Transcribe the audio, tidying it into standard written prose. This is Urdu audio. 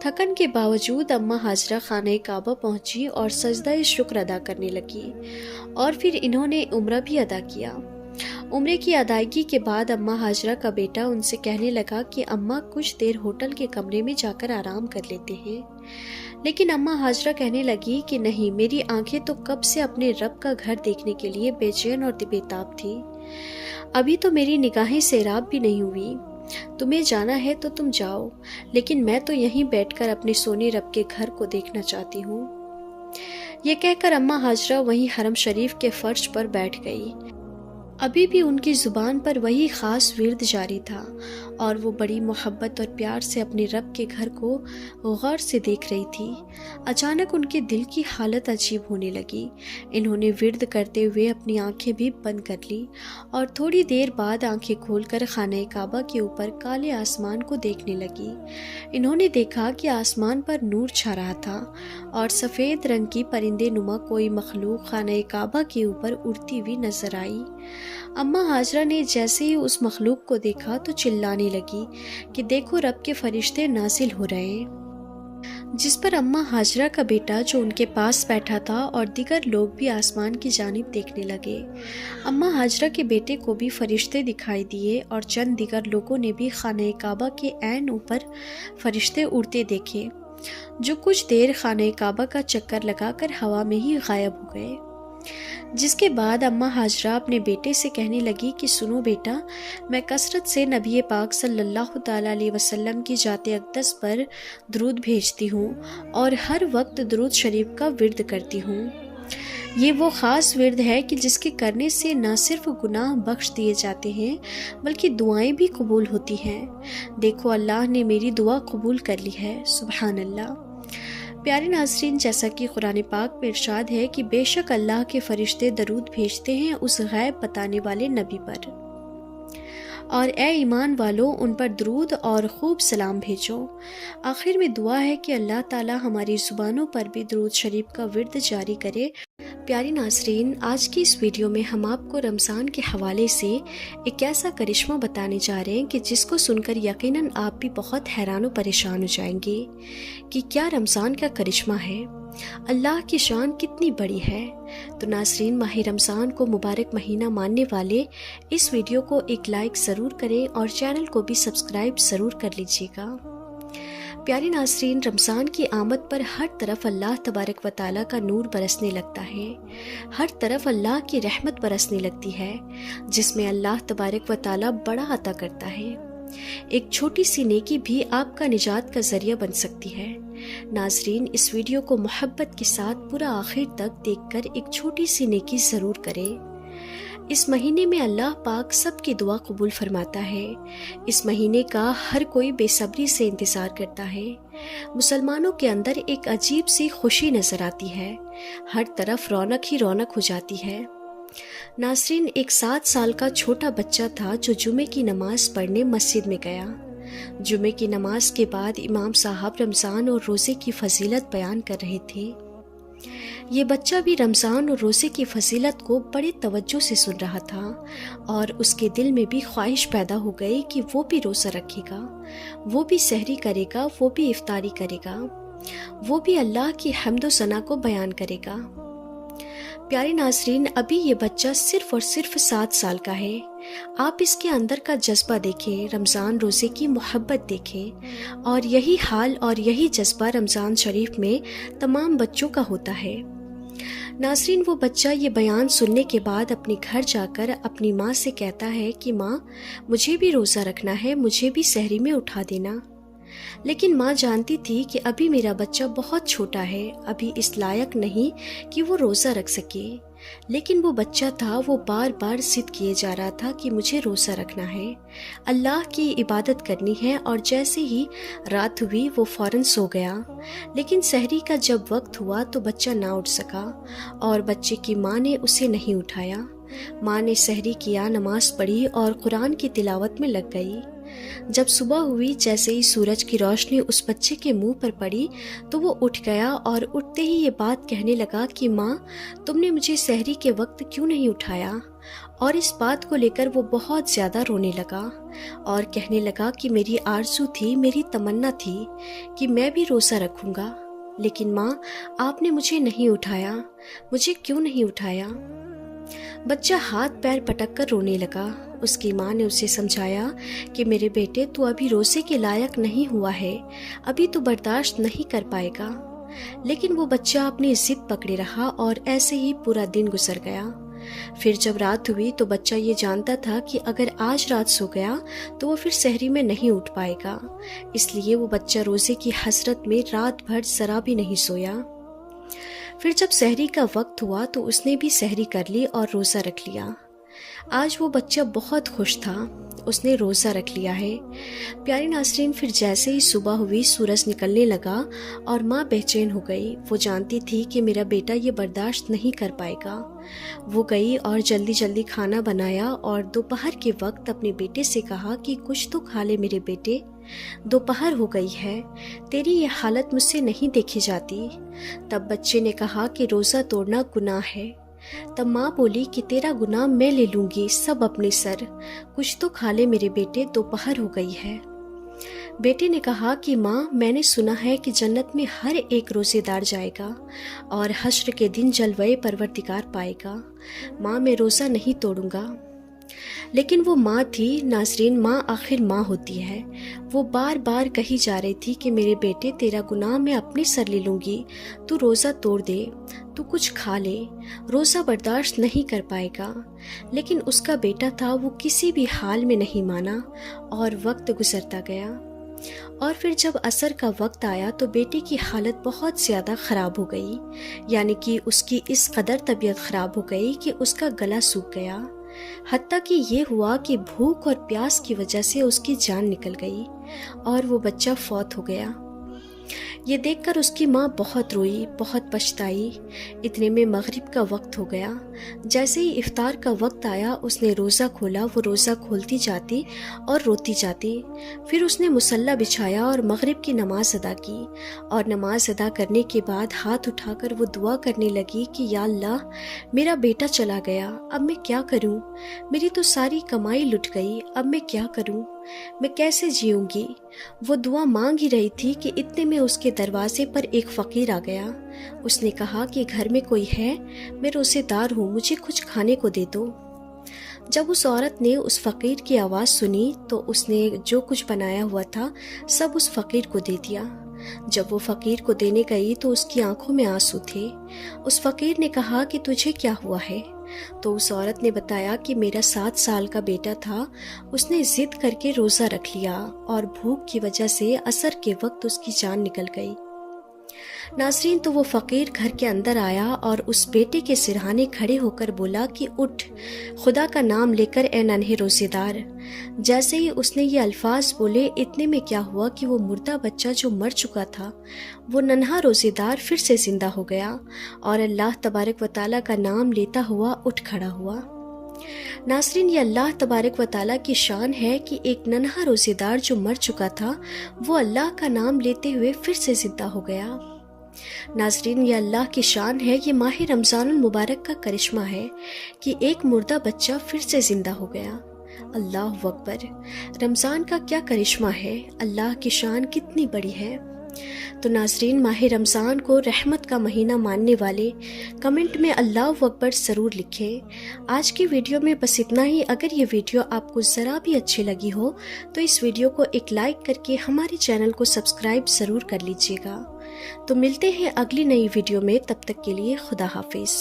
تھکن کے باوجود اماں ہاجرہ خانہ کعبہ پہنچی اور سجدہ شکر ادا کرنے لگی، اور پھر انہوں نے عمرہ بھی ادا کیا۔ عمرے کی ادائیگی کے بعد اماں ہاجرہ کا بیٹا ان سے کہنے لگا کہ اماں کچھ دیر ہوٹل کے کمرے میں جا کر آرام کر لیتے ہیں، لیکن اماں ہاجرہ کہنے لگی کہ نہیں، میری آنکھیں تو کب سے اپنے رب کا گھر دیکھنے کے لیے بے چین اور بے تاب تھی، ابھی تو میری نگاہیں سیراب بھی نہیں ہوئی۔ تمہیں جانا ہے تو تم جاؤ، لیکن میں تو یہیں بیٹھ کر اپنے سونے رب کے گھر کو دیکھنا چاہتی ہوں۔ یہ کہہ کر اماں ہاجرہ وہیں حرم شریف کے فرش پر بیٹھ گئی۔ ابھی بھی ان کی زبان پر وہی خاص ورد جاری تھا، اور وہ بڑی محبت اور پیار سے اپنے رب کے گھر کو غور سے دیکھ رہی تھی۔ اچانک ان کے دل کی حالت عجیب ہونے لگی۔ انہوں نے ورد کرتے ہوئے اپنی آنکھیں بھی بند کر لی، اور تھوڑی دیر بعد آنکھیں کھول کر خانہ کعبہ کے اوپر کالے آسمان کو دیکھنے لگی۔ انہوں نے دیکھا کہ آسمان پر نور چھا رہا تھا، اور سفید رنگ کی پرندے نما کوئی مخلوق خانہ کعبہ کے اوپر اڑتی ہوئی نظر آئی۔ اماں ہاجرہ نے جیسے ہی اس مخلوق کو دیکھا تو چلانے لگی کہ دیکھو، رب کے فرشتے نازل ہو رہے ہیں، جس پر اماں ہاجرہ کا بیٹا جو ان کے پاس بیٹھا تھا اور دیگر لوگ بھی آسمان کی جانب دیکھنے لگے۔ اماں ہاجرہ کے بیٹے کو بھی فرشتے دکھائی دیے، اور چند دیگر لوگوں نے بھی خانہ کعبہ کے عین اوپر فرشتے اڑتے دیکھے، جو کچھ دیر خانہ کعبہ کا چکر لگا کر ہوا میں ہی غائب ہو گئے۔ جس کے بعد اماں ہاجرہ اپنے بیٹے سے کہنے لگی کہ سنو بیٹا، میں کثرت سے نبی پاک صلی اللہ تعالیٰ علیہ وسلم کی ذات اقدس پر درود بھیجتی ہوں، اور ہر وقت درود شریف کا ورد کرتی ہوں۔ یہ وہ خاص ورد ہے کہ جس کے کرنے سے نہ صرف گناہ بخش دیے جاتے ہیں بلکہ دعائیں بھی قبول ہوتی ہیں۔ دیکھو، اللہ نے میری دعا قبول کر لی ہے، سبحان اللہ۔ پیارے ناظرین، جیسا کہ قرآن پاک میں ارشاد ہے کہ بے شک اللہ کے فرشتے درود بھیجتے ہیں اس غیب بتانے والے نبی پر، اور اے ایمان والو، ان پر درود اور خوب سلام بھیجو۔ آخر میں دعا ہے کہ اللہ تعالی ہماری زبانوں پر بھی درود شریف کا ورد جاری کرے۔ پیارے ناظرین، آج کی اس ویڈیو میں ہم آپ کو رمضان کے حوالے سے ایک ایسا کرشمہ بتانے جا رہے ہیں کہ جس کو سن کر یقیناً آپ بھی بہت حیران و پریشان ہو جائیں گے کہ کیا رمضان کا کرشمہ ہے، اللہ کی شان کتنی بڑی ہے۔ تو ناظرین، ماہ رمضان کو مبارک مہینہ ماننے والے اس ویڈیو کو ایک لائک ضرور کریں اور چینل کو بھی سبسکرائب ضرور کر لیجیے گا۔ پیارے ناظرین، رمضان کی آمد پر ہر طرف اللہ تبارک و تعالیٰ کا نور برسنے لگتا ہے، ہر طرف اللہ کی رحمت برسنے لگتی ہے، جس میں اللہ تبارک و تعالیٰ بڑا عطا کرتا ہے۔ ایک چھوٹی سی نیکی بھی آپ کا نجات کا ذریعہ بن سکتی ہے۔ ناظرین، اس ویڈیو کو محبت کے ساتھ پورا آخر تک دیکھ کر ایک چھوٹی سی نیکی ضرور کریں۔ اس مہینے میں اللہ پاک سب کی دعا قبول فرماتا ہے۔ اس مہینے کا ہر کوئی بے صبری سے انتظار کرتا ہے۔ مسلمانوں کے اندر ایک عجیب سی خوشی نظر آتی ہے، ہر طرف رونق ہی رونق ہو جاتی ہے۔ ناظرین، ایک 7 سال کا چھوٹا بچہ تھا جو جمعے کی نماز پڑھنے مسجد میں گیا۔ جمعے کی نماز کے بعد امام صاحب رمضان اور روزے کی فضیلت بیان کر رہے تھے۔ یہ بچہ بھی رمضان اور روزے کی فضیلت کو بڑے توجہ سے سن رہا تھا، اور اس کے دل میں بھی خواہش پیدا ہو گئی کہ وہ بھی روزہ رکھے گا، وہ بھی سحری کرے گا، وہ بھی افطاری کرے گا، وہ بھی اللہ کی حمد و ثنا کو بیان کرے گا۔ پیارے ناظرین، ابھی یہ بچہ صرف اور صرف 7 سال کا ہے۔ آپ اس کے اندر کا جذبہ دیکھیں، رمضان روزے کی محبت دیکھیں، اور یہی حال اور یہی جذبہ رمضان شریف میں تمام بچوں کا ہوتا ہے۔ ناظرین، وہ بچہ یہ بیان سننے کے بعد اپنے گھر جا کر اپنی ماں سے کہتا ہے کہ ماں، مجھے بھی روزہ رکھنا ہے، مجھے بھی سحری میں اٹھا دینا۔ لیکن ماں جانتی تھی کہ ابھی میرا بچہ بہت چھوٹا ہے، ابھی اس لائق نہیں کہ وہ روزہ رکھ سکے۔ لیکن وہ بچہ تھا، وہ بار بار ضد کیے جا رہا تھا کہ مجھے روزہ رکھنا ہے، اللہ کی عبادت کرنی ہے، اور جیسے ہی رات ہوئی وہ فوراً سو گیا۔ لیکن سحری کا جب وقت ہوا تو بچہ نہ اٹھ سکا، اور بچے کی ماں نے اسے نہیں اٹھایا۔ ماں نے سحری کیا، نماز پڑھی اور قرآن کی تلاوت میں لگ گئی۔ جب صبح ہوئی، جیسے ہی سورج کی روشنی اس بچے کے منہ پر پڑی تو وہ اٹھ گیا، اور اٹھتے ہی یہ بات کہنے لگا کہ ماں، تم نے مجھے سحری کے وقت کیوں نہیں اٹھایا؟ اور اس بات کو لے کر وہ بہت زیادہ رونے لگا اور کہنے لگا کہ میری آرزو تھی، میری تمنا تھی کہ میں بھی روزہ رکھوں گا، لیکن ماں آپ نے مجھے نہیں اٹھایا، مجھے کیوں نہیں اٹھایا؟ بچہ ہاتھ پیر پٹک کر رونے لگا۔ اس کی ماں نے اسے سمجھایا کہ میرے بیٹے تو ابھی روزے کے لائق نہیں ہوا ہے، ابھی تو برداشت نہیں کر پائے گا۔ لیکن وہ بچہ اپنی ضد پکڑے رہا اور ایسے ہی پورا دن گزر گیا۔ پھر جب رات ہوئی تو بچہ یہ جانتا تھا کہ اگر آج رات سو گیا تو وہ پھر سحری میں نہیں اٹھ پائے گا، اس لیے وہ بچہ روزے کی حسرت میں رات بھر ذرا بھی نہیں سویا۔ پھر جب سحری کا وقت ہوا تو اس نے بھی سحری کر لی اور روزہ رکھ لیا۔ آج وہ بچہ بہت خوش تھا، اس نے روزہ رکھ لیا ہے۔ پیارے ناظرین، پھر جیسے ہی صبح ہوئی سورج نکلنے لگا اور ماں بے چین ہو گئی۔ وہ جانتی تھی کہ میرا بیٹا یہ برداشت نہیں کر پائے گا۔ وہ گئی اور جلدی جلدی کھانا بنایا اور دوپہر کے وقت اپنے بیٹے سے کہا کہ کچھ تو کھا لے میرے بیٹے، دوپہر ہو گئی ہے، تیری یہ حالت مجھ سے نہیں دیکھی جاتی۔ تب بچے نے کہا کہ روزہ توڑنا گناہ ہے۔ تب ماں بولی کہ تیرا گناہ میں لے لوں گی سب اپنے سر، کچھ تو کھا لے میرے بیٹے، دوپہر ہو گئی ہے۔ بیٹے نے کہا کہ ماں میں نے سنا ہے کہ جنت میں ہر ایک روزے دار جائے گا اور حشر کے دن جلوے پروردگار پائے گا۔ ماں میں روزہ نہیں توڑوں گا۔ لیکن وہ ماں تھی ناظرین، ماں آخر ماں ہوتی ہے۔ وہ بار بار کہی جا رہی تھی کہ میرے بیٹے تیرا گناہ میں اپنے سر لے لوں گی، تو روزہ توڑ دے، تو کچھ کھا لے، روزہ برداشت نہیں کر پائے گا۔ لیکن اس کا بیٹا تھا، وہ کسی بھی حال میں نہیں مانا اور وقت گزرتا گیا۔ اور پھر جب عصر کا وقت آیا تو بیٹے کی حالت بہت زیادہ خراب ہو گئی، یعنی کہ اس کی اس قدر طبیعت خراب ہو گئی کہ اس کا گلا سوکھ گیا، حتیٰ کہ یہ ہوا کہ بھوک اور پیاس کی وجہ سے اس کی جان نکل گئی اور وہ بچہ فوت ہو گیا۔ یہ دیکھ کر اس کی ماں بہت روئی، بہت پچھتائی۔ اتنے میں مغرب کا وقت ہو گیا۔ جیسے ہی افطار کا وقت آیا اس نے روزہ کھولا، وہ روزہ کھولتی جاتی اور روتی جاتی۔ پھر اس نے مصلی بچھایا اور مغرب کی نماز ادا کی، اور نماز ادا کرنے کے بعد ہاتھ اٹھا کر وہ دعا کرنے لگی کہ یا اللہ، میرا بیٹا چلا گیا، اب میں کیا کروں؟ میری تو ساری کمائی لٹ گئی، اب میں کیا کروں؟ میں کیسے جیوں گی؟ وہ دعا مانگ ہی رہی تھی کہ اتنے میں اس کے دروازے پر ایک فقیر آ گیا۔ اس نے کہا کہ گھر میں کوئی ہے؟ میں روزے دار ہوں، مجھے کچھ کھانے کو دے دو۔ جب اس عورت نے اس فقیر کی آواز سنی تو اس نے جو کچھ بنایا ہوا تھا سب اس فقیر کو دے دیا۔ جب وہ فقیر کو دینے گئی تو اس کی آنکھوں میں آنسو تھے۔ اس فقیر نے کہا کہ تجھے کیا ہوا ہے؟ تو اس عورت نے بتایا کہ میرا 7 سال کا بیٹا تھا، اس نے ضد کر کے روزہ رکھ لیا اور بھوک کی وجہ سے عصر کے وقت اس کی جان نکل گئی۔ ناظرین، تو وہ فقیر گھر کے اندر آیا اور اس بیٹے کے سرہانے کھڑے ہو کر بولا کہ اٹھ، خدا کا نام لے کر اے ننھے روزے دار۔ جیسے ہی اس نے یہ الفاظ بولے اتنے میں کیا ہوا کہ وہ مردہ بچہ جو مر چکا تھا، وہ ننھا روزے دار پھر سے زندہ ہو گیا اور اللہ تبارک و تعالیٰ کا نام لیتا ہوا اٹھ کھڑا ہوا۔ ناظرین، یہ اللہ تبارک و تعالیٰ کی شان ہے کہ ایک ننھا روزے دار جو مر چکا تھا وہ اللہ کا نام لیتے ہوئے پھر سے زندہ ہو گیا۔ ناظرین، یہ اللہ کی شان ہے، یہ ماہ رمضان المبارک کا کرشمہ ہے کہ ایک مردہ بچہ پھر سے زندہ ہو گیا۔ اللہ اکبر! رمضان کا کیا کرشمہ ہے، اللہ کی شان کتنی بڑی ہے۔ تو ناظرین، ماہ رمضان کو رحمت کا مہینہ ماننے والے کمنٹ میں اللہ اکبر ضرور لکھیں۔ آج کی ویڈیو میں بس اتنا ہی۔ اگر یہ ویڈیو آپ کو ذرا بھی اچھی لگی ہو تو اس ویڈیو کو ایک لائک کر کے ہمارے چینل کو سبسکرائب ضرور کر لیجیے گا۔ تو ملتے ہیں اگلی نئی ویڈیو میں، تب تک کے لیے خدا حافظ۔